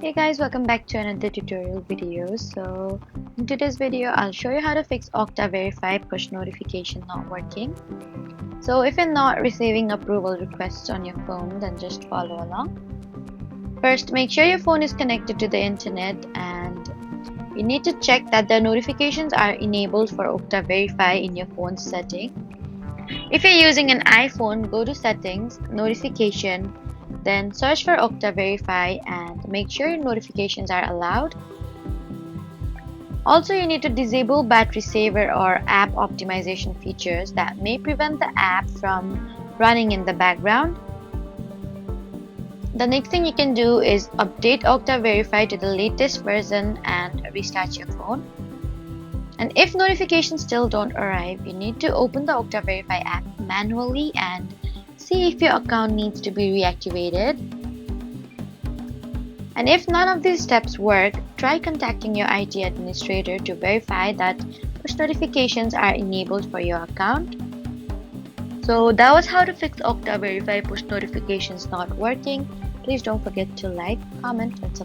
Hey guys, welcome back to another tutorial video. So in today's video, I'll show you how to fix Okta Verify push notification not working. So if you're not receiving approval requests on your phone, then just follow along. First, make sure your phone is connected to the internet and you need to check that the notifications are enabled for Okta Verify in your phone setting. If you're using an iPhone, go to Settings, Notification, then search for Okta Verify and make sure your notifications are allowed. Also, you need to disable battery saver or app optimization features that may prevent the app from running in the background. The next thing you can do is update Okta Verify to the latest version and restart your phone. And if notifications still don't arrive, you need to open the Okta Verify app manually and see if your account needs to be reactivated. And if none of these steps work, try contacting your IT administrator to verify that push notifications are enabled for your account. So that was how to fix Okta Verify push notifications not working. Please don't forget to like, comment, and subscribe.